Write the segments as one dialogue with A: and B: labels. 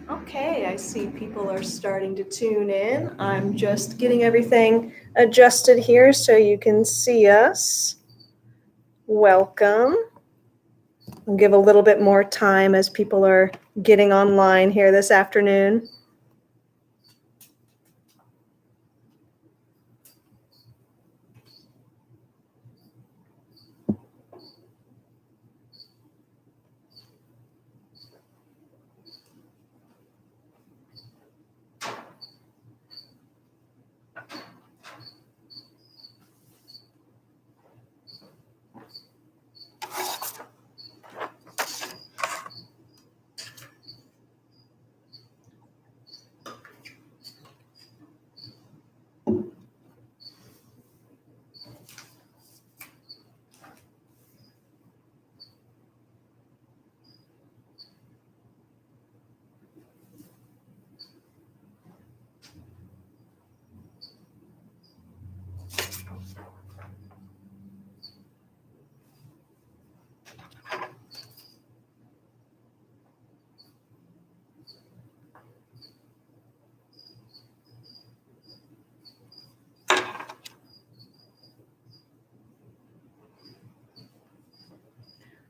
A: Okay, I see people are starting to tune in. I'm just getting everything adjusted here so you can see us. Welcome. I'll give a little bit more time as people are getting online here this afternoon.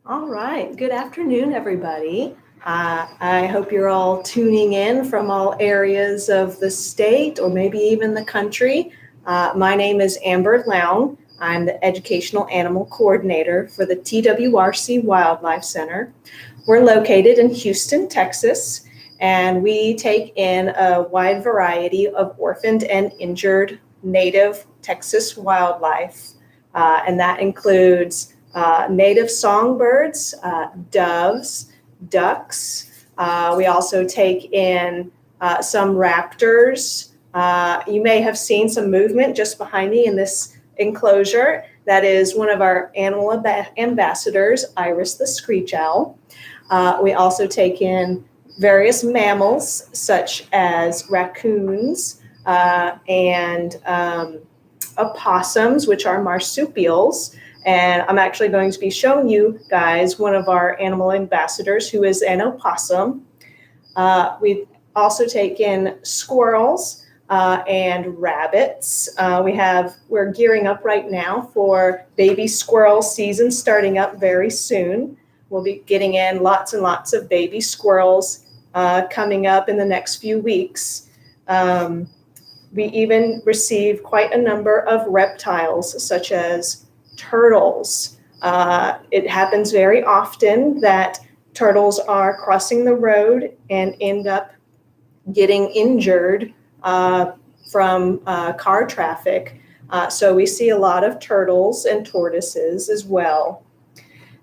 A: All right, good afternoon, everybody. I hope you're all tuning in from all areas of the state or maybe even the country. My name is Amber Lown. I'm the Educational Animal Coordinator for the TWRC Wildlife Center. We're located in Houston, Texas, and we take in a wide variety of orphaned and injured native Texas wildlife, and that includes native songbirds, doves, ducks. We also take in some raptors. You may have seen some movement just behind me in this enclosure. That is one of our animal ambassadors, Iris the screech owl. We also take in various mammals such as raccoons and opossums, which are marsupials. And I'm actually going to be showing you guys one of our animal ambassadors who is an opossum. We also take in squirrels and rabbits. We're gearing up right now for baby squirrel season starting up very soon. We'll be getting in lots and lots of baby squirrels coming up in the next few weeks. We even receive quite a number of reptiles such as turtles. It happens very often that turtles are crossing the road and end up getting injured from car traffic. So we see a lot of turtles and tortoises as well.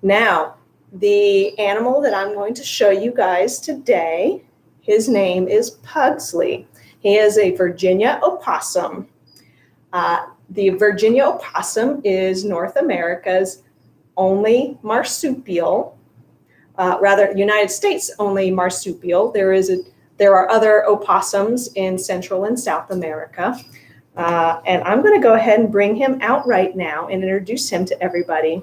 A: Now, the animal that I'm going to show you guys today, his name is Pugsley. He is a Virginia opossum. The Virginia opossum is North America's only marsupial, United States only marsupial. There are other opossums in Central and South America. And I'm going to go ahead and bring him out right now and introduce him to everybody.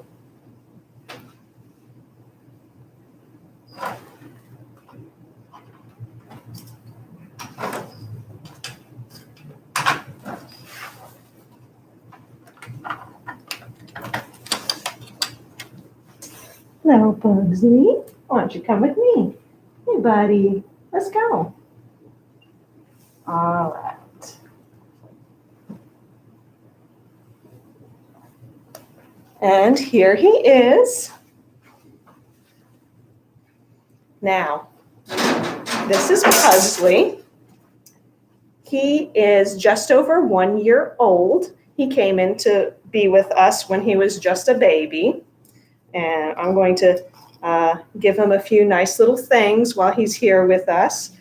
A: Hello, Pugsley. Why don't you come with me? Hey, buddy. Let's go. All right. And here he is. Now, this is Pugsley. He is just over 1 year old. He came in to be with us when he was just a baby. And I'm going to give him a few nice little things while he's here with us.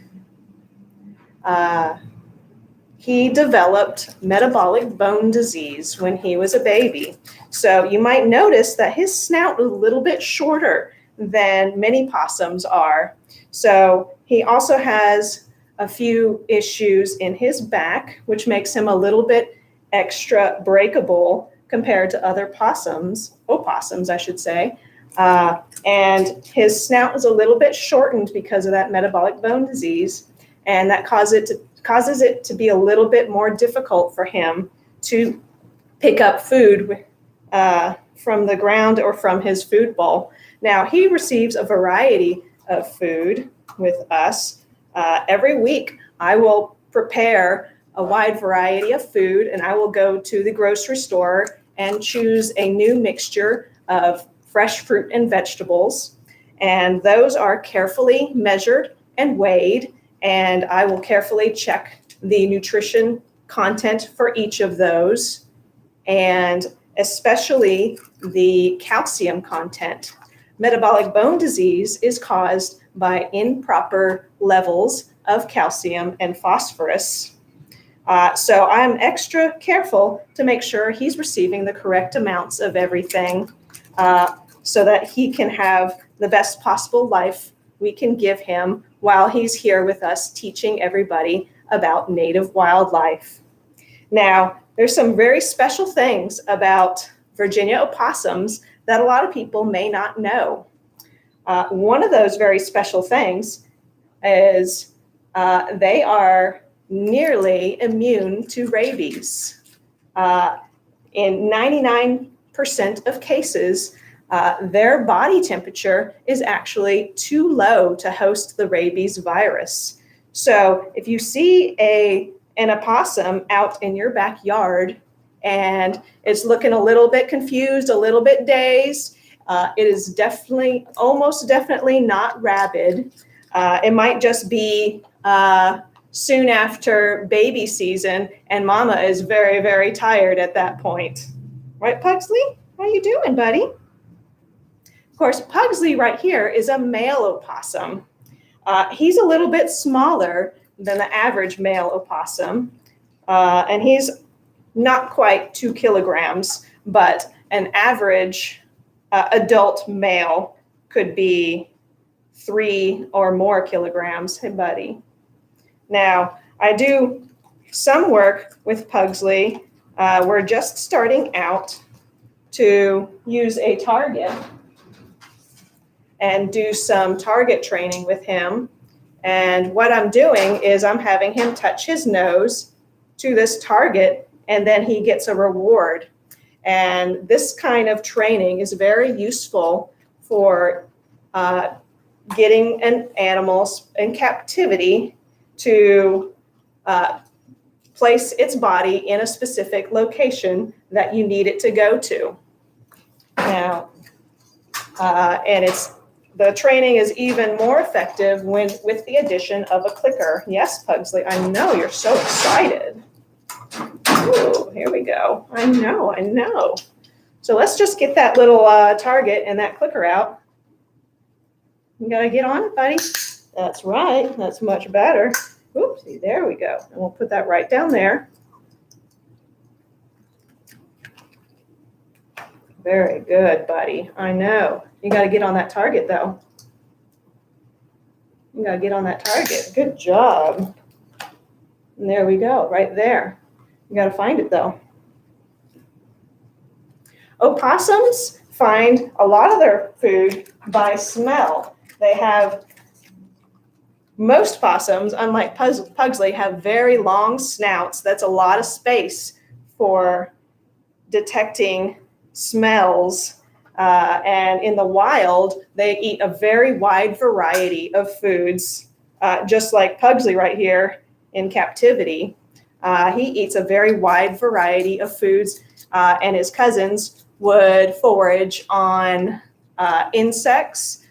A: He developed metabolic bone disease when he was a baby. So you might notice that his snout is a little bit shorter than many possums are. So he also has a few issues in his back, which makes him a little bit extra breakable compared to other opossums, I should say. And his snout is a little bit shortened because of that metabolic bone disease. and that causes it to be a little bit more difficult for him to pick up food from the ground or from his food bowl. Now, he receives a variety of food with us. Every week, I will prepare a wide variety of food, and I will go to the grocery store and choose a new mixture of fresh fruit and vegetables. And those are carefully measured and weighed, and I will carefully check the nutrition content for each of those, and especially the calcium content. Metabolic bone disease is caused by improper levels of calcium and phosphorus. So I'm extra careful to make sure he's receiving the correct amounts of everything so that he can have the best possible life we can give him while he's here with us teaching everybody about native wildlife. Now, there's some very special things about Virginia opossums that a lot of people may not know. One of those very special things is they are nearly immune to rabies. In 99% of cases, their body temperature is actually too low to host the rabies virus. So if you see an opossum out in your backyard and it's looking a little bit confused, a little bit dazed, it is almost definitely not rabid. It might just be soon after baby season, and mama is very, very tired at that point. Right, Pugsley? How you doing, buddy? Of course, Pugsley right here is a male opossum. He's a little bit smaller than the average male opossum, and he's not quite 2 kilograms, but an average adult male could be 3 or more kilograms. Hey, buddy. Now, I do some work with Pugsley. We're just starting out to use a target and do some target training with him. And what I'm doing is I'm having him touch his nose to this target, and then he gets a reward. And this kind of training is very useful for getting an animal in captivity to place its body in a specific location that you need it to go to. Now, and the training is even more effective with the addition of a clicker. Yes, Pugsley, I know you're so excited. Ooh, here we go. I know. So let's just get that little target and that clicker out. You gotta get on it, buddy. That's right. That's much better. Oopsie, there we go. And we'll put that right down there. Very good, buddy. I know. You got to get on that target, though. You got to get on that target. Good job. And there we go, right there. You got to find it, though. Opossums find a lot of their food by smell. Most possums, unlike Pugsley, have very long snouts. That's a lot of space for detecting smells. And in the wild, they eat a very wide variety of foods, just like Pugsley right here in captivity. He eats a very wide variety of foods, and his cousins would forage on insects,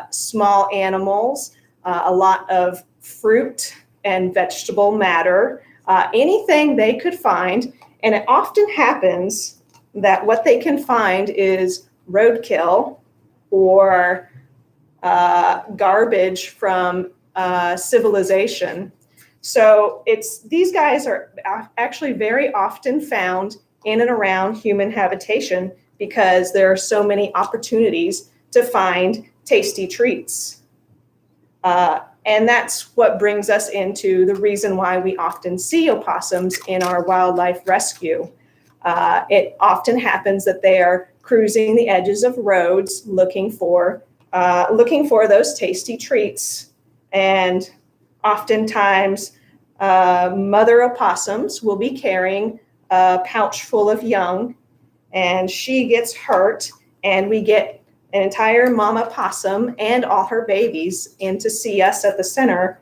A: small animals, a lot of fruit and vegetable matter, anything they could find. And it often happens that what they can find is roadkill or garbage from civilization. So these guys are actually very often found in and around human habitation because there are so many opportunities to find tasty treats. And that's what brings us into the reason why we often see opossums in our wildlife rescue. It often happens that they are cruising the edges of roads looking for those tasty treats. And Oftentimes, mother opossums will be carrying a pouch full of young, and she gets hurt, and we get an entire mama possum and all her babies in to see us at the center,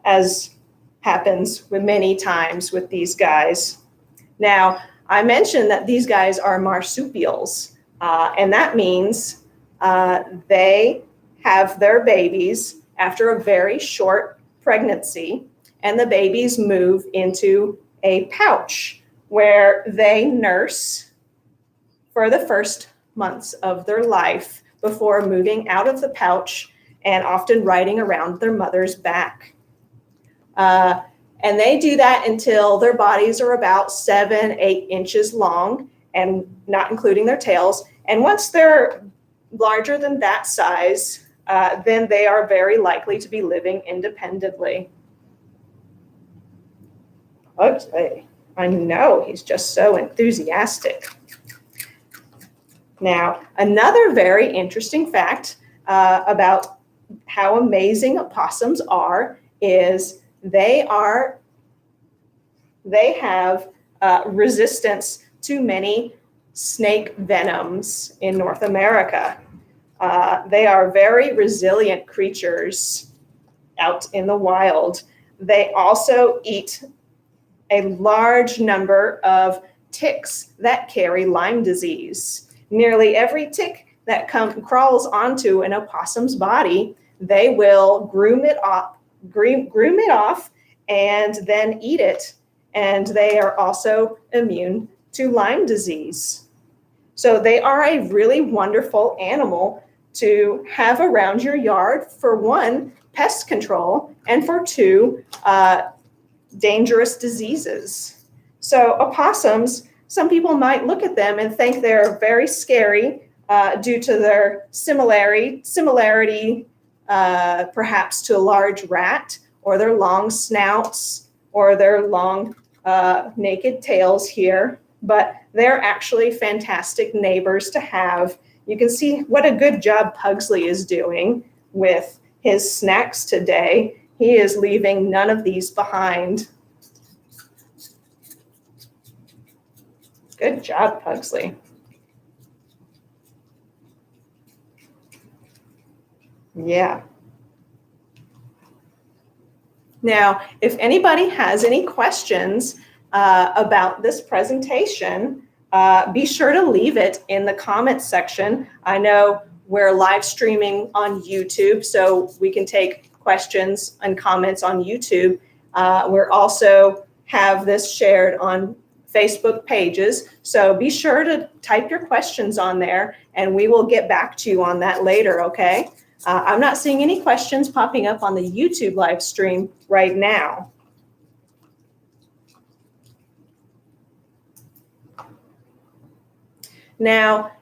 A: as happens with many times with these guys. Now, I mentioned that these guys are marsupials, and that means they have their babies after a very short pregnancy, and the babies move into a pouch where they nurse for the first months of their life before moving out of the pouch and often riding around their mother's back. And they do that until their bodies are about 7-8 inches long, and not including their tails. And once they're larger than that size, then they are very likely to be living independently. Okay, I know, he's just so enthusiastic. Now, another very interesting fact about how amazing opossums are is they have resistance to many snake venoms in North America. They are very resilient creatures out in the wild. They also eat a large number of ticks that carry Lyme disease. Nearly every tick that crawls onto an opossum's body, they will groom it off and then eat it. And they are also immune to Lyme disease. So they are a really wonderful animal to have around your yard for one, pest control, and for two, dangerous diseases. So opossums, some people might look at them and think they're very scary due to their similarity perhaps to a large rat, or their long snouts, or their long naked tails here. But they're actually fantastic neighbors to have. You can see what a good job Pugsley is doing with his snacks today. He is leaving none of these behind. Good job, Pugsley. Yeah. Now, if anybody has any questions about this presentation, be sure to leave it in the comments section. I know we're live streaming on YouTube, so we can take questions and comments on YouTube. We're also have this shared on Facebook pages, so be sure to type your questions on there, and we will get back to you on that later, okay? I'm not seeing any questions popping up on the YouTube live stream right now. Now,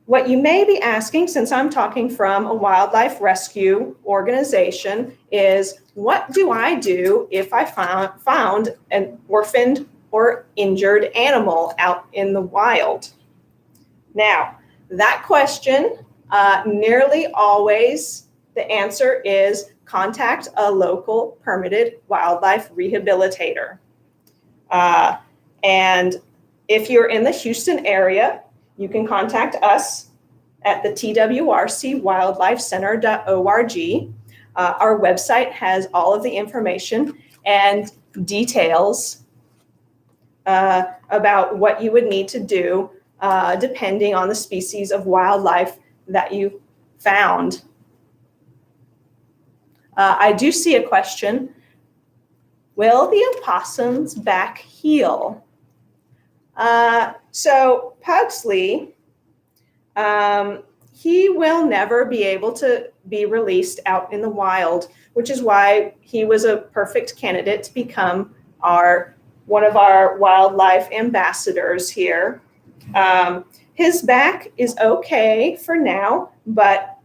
A: what you may be asking, since I'm talking from a wildlife rescue organization, is what do I do if I found an orphaned or injured animal out in the wild? Now, that question, nearly always the answer is contact a local permitted wildlife rehabilitator. And if you're in the Houston area, you can contact us at the twrcwildlifecenter.org. Our website has all of the information and details about what you would need to do depending on the species of wildlife that you found. I do see a question. Will the opossum's back heal? So Pugsley, he will never be able to be released out in the wild, which is why he was a perfect candidate to become one of our wildlife ambassadors here. His back is okay for now, but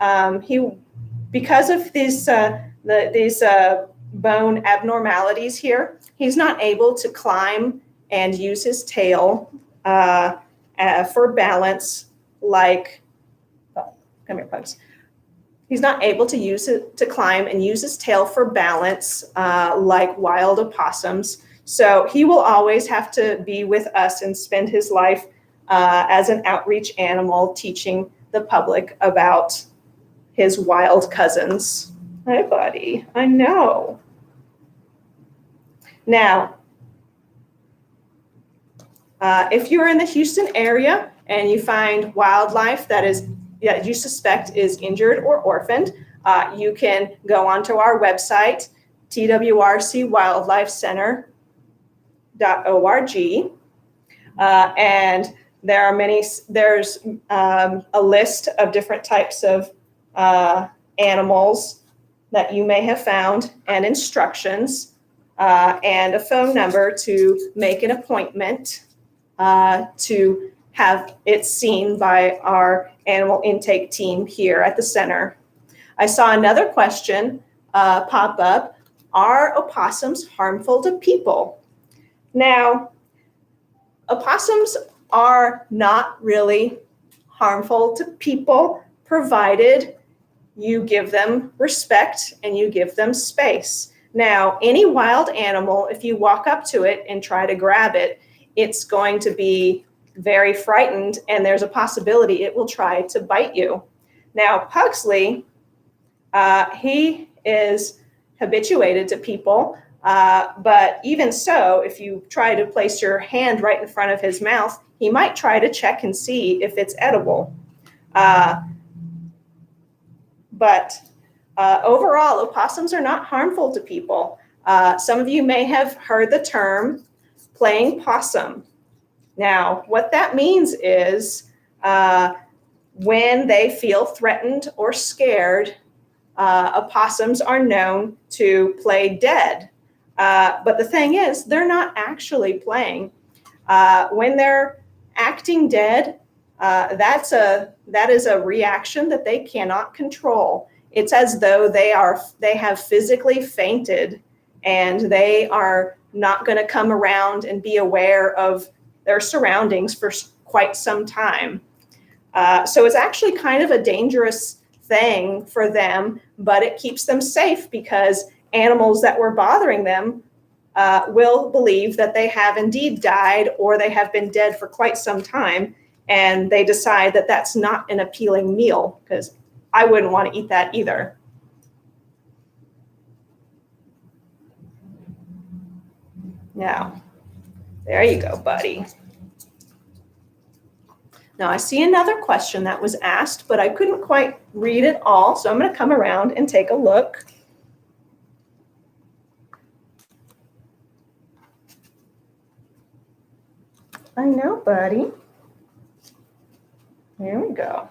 A: because of these bone abnormalities here, he's not able to climb and use his tail for balance like, come here, Pugs, He's not able to use it to climb and use his tail for balance like wild opossums. So he will always have to be with us and spend his life as an outreach animal, teaching the public about his wild cousins. Hi, buddy. I know. Now, if you're in the Houston area and you find wildlife that you suspect is injured or orphaned, you can go onto our website, twrcwildlifecenter.org, and there's a list of different types of animals that you may have found, and instructions, and a phone number to make an appointment to have it seen by our animal intake team here at the center. I saw another question pop up. Are opossums harmful to people? Now, opossums are not really harmful to people, provided you give them respect and you give them space. Now, any wild animal, if you walk up to it and try to grab it, it's going to be very frightened, and there's a possibility it will try to bite you. Now, Pugsley, he is habituated to people, but even so, if you try to place your hand right in front of his mouth, he might try to check and see if it's edible. But overall, opossums are not harmful to people. Some of you may have heard the term playing possum. Now, what that means is when they feel threatened or scared, opossums are known to play dead. But the thing is, they're not actually playing. When they're acting dead, that is a reaction that they cannot control. It's as though they have physically fainted, and they are not going to come around and be aware of their surroundings for quite some time. So it's actually kind of a dangerous thing for them, but it keeps them safe because animals that were bothering them will believe that they have indeed died, or they have been dead for quite some time, and they decide that that's not an appealing meal, because I wouldn't want to eat that either. Now, there you go, buddy. Now, I see another question that was asked, but I couldn't quite read it all, so I'm going to come around and take a look. I know, buddy. There we go.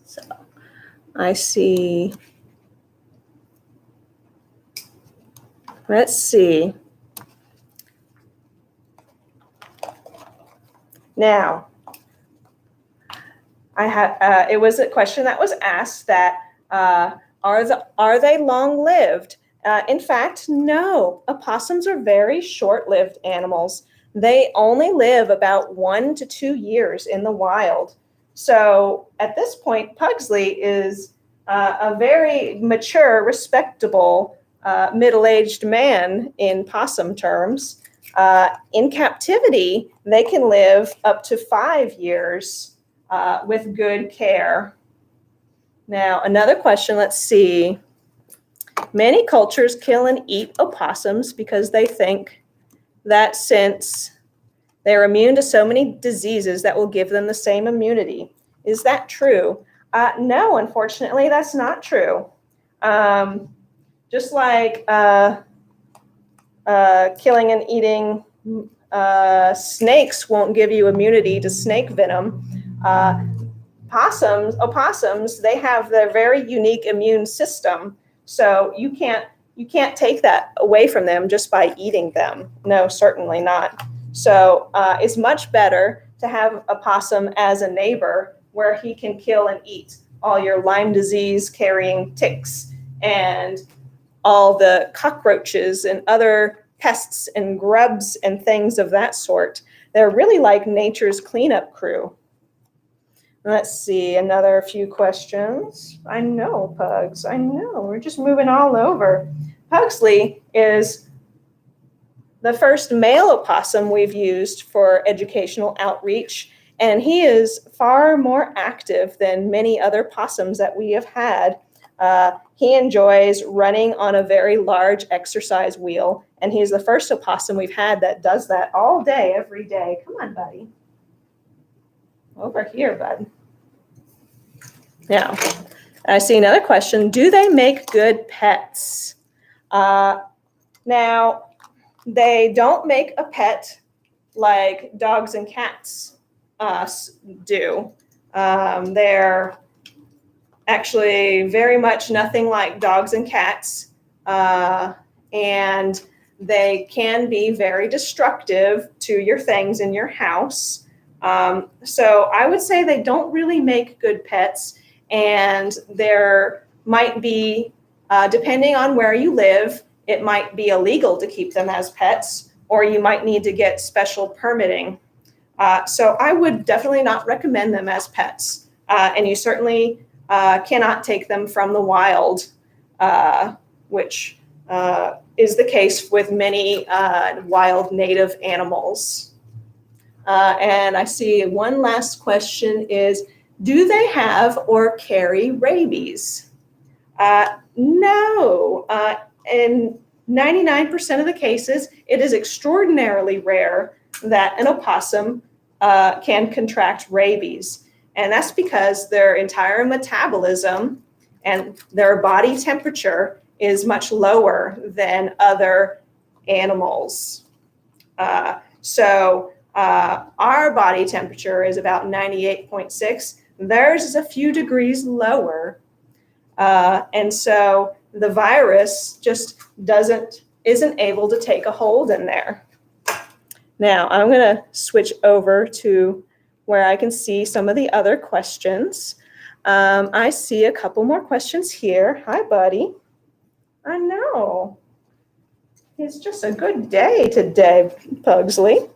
A: So I see. Let's see. Now, it was a question that was asked that are they long-lived? In fact, no. Opossums are very short-lived animals. They only live about 1 to 2 years in the wild. So at this point, Pugsley is a very mature, respectable, middle-aged man in possum terms. In captivity, they can live up to 5 years with good care. Now, another question, let's see. Many cultures kill and eat opossums because they think that since they're immune to so many diseases, that will give them the same immunity. Is that true? No, unfortunately, that's not true. Just like killing and eating snakes won't give you immunity to snake venom, opossums, they have their very unique immune system. So you can't take that away from them just by eating them. No, certainly not. So it's much better to have a possum as a neighbor where he can kill and eat all your Lyme disease carrying ticks and all the cockroaches and other pests and grubs and things of that sort. They're really like nature's cleanup crew. Let's see, another few questions. I know, Pugs, I know. We're just moving all over. Pugsley is the first male opossum we've used for educational outreach, and he is far more active than many other possums that we have had. He enjoys running on a very large exercise wheel, and he's the first opossum we've had that does that all day, every day. Come on, buddy. Over here, bud. Now, I see another question. Do they make good pets? Now, they don't make a pet like dogs and cats do. They're actually very much nothing like dogs and cats, and they can be very destructive to your things in your house. So I would say they don't really make good pets, and there might be, depending on where you live, it might be illegal to keep them as pets, or you might need to get special permitting. So I would definitely not recommend them as pets, and you certainly cannot take them from the wild, which is the case with many wild native animals. And I see one last question is, do they have or carry rabies? No. In 99% of the cases, it is extraordinarily rare that an opossum can contract rabies. And that's because their entire metabolism and their body temperature is much lower than other animals. So our body temperature is about 98.6. Theirs is a few degrees lower. And so the virus just isn't able to take a hold in there. Now, I'm going to switch over to where I can see some of the other questions. I see a couple more questions here. Hi, buddy. I know. It's just a good day today, Pugsley.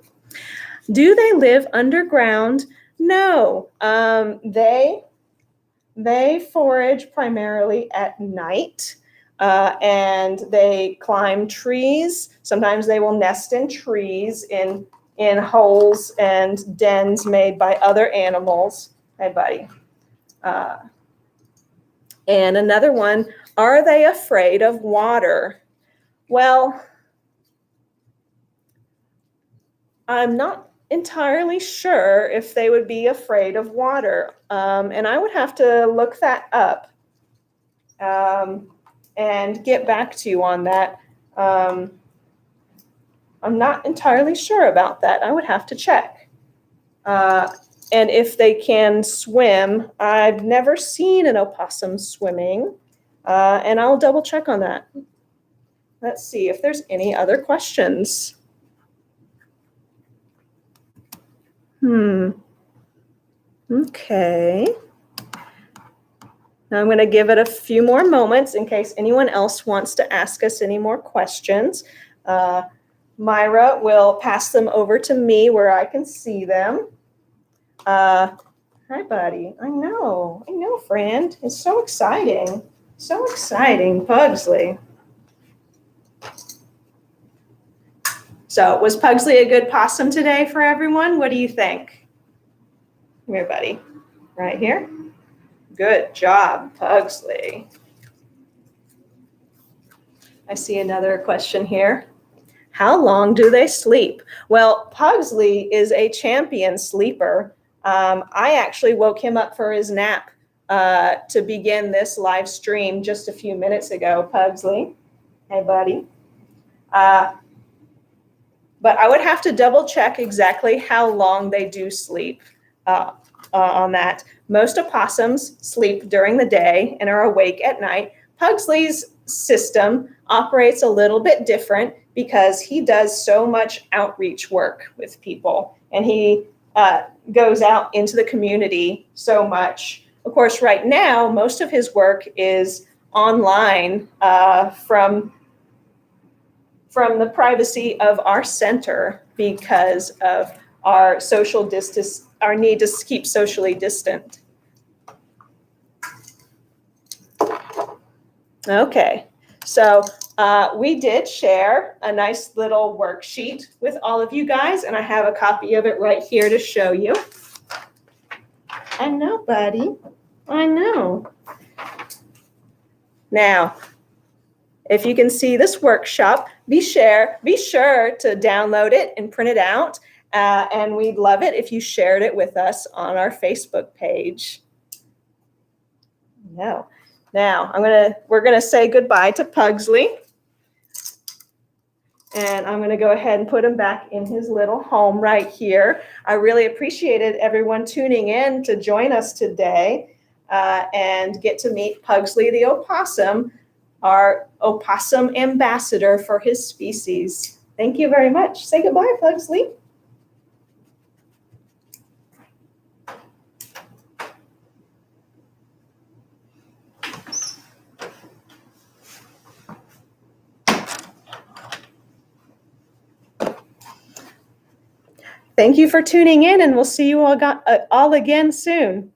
A: Do they live underground? No. They forage primarily at night, and they climb trees. Sometimes they will nest in trees in holes and dens made by other animals. Hey, buddy. And another one, are they afraid of water? Well, I'm not entirely sure if they would be afraid of water. And I would have to look that up and get back to you on that. I'm not entirely sure about that. I would have to check. And if they can swim, I've never seen an opossum swimming, and I'll double check on that. Let's see if there's any other questions. Okay. Now I'm going to give it a few more moments in case anyone else wants to ask us any more questions. Myra will pass them over to me where I can see them. Hi, buddy. I know, friend. It's so exciting. So exciting, Pugsley. So was Pugsley a good possum today for everyone? What do you think? Come here, buddy. Right here. Good job, Pugsley. I see another question here. How long do they sleep? Well, Pugsley is a champion sleeper. I actually woke him up for his nap to begin this live stream just a few minutes ago, Pugsley. Hey, buddy. But I would have to double check exactly how long they do sleep on that. Most opossums sleep during the day and are awake at night. Pugsley's system operates a little bit different because he does so much outreach work with people, and he goes out into the community so much. Of course, right now, most of his work is online from the privacy of our center because of our social distance, our need to keep socially distant. Okay, so we did share a nice little worksheet with all of you guys, and I have a copy of it right here to show you. I know, buddy. I know. Now, if you can see this workshop, be sure to download it and print it out. And we'd love it if you shared it with us on our Facebook page. Now, we're gonna say goodbye to Pugsley. And I'm going to go ahead and put him back in his little home right here. I really appreciated everyone tuning in to join us today and get to meet Pugsley the opossum, our opossum ambassador for his species. Thank you very much. Say goodbye, Pugsley. Thank you for tuning in, and we'll see you all again soon.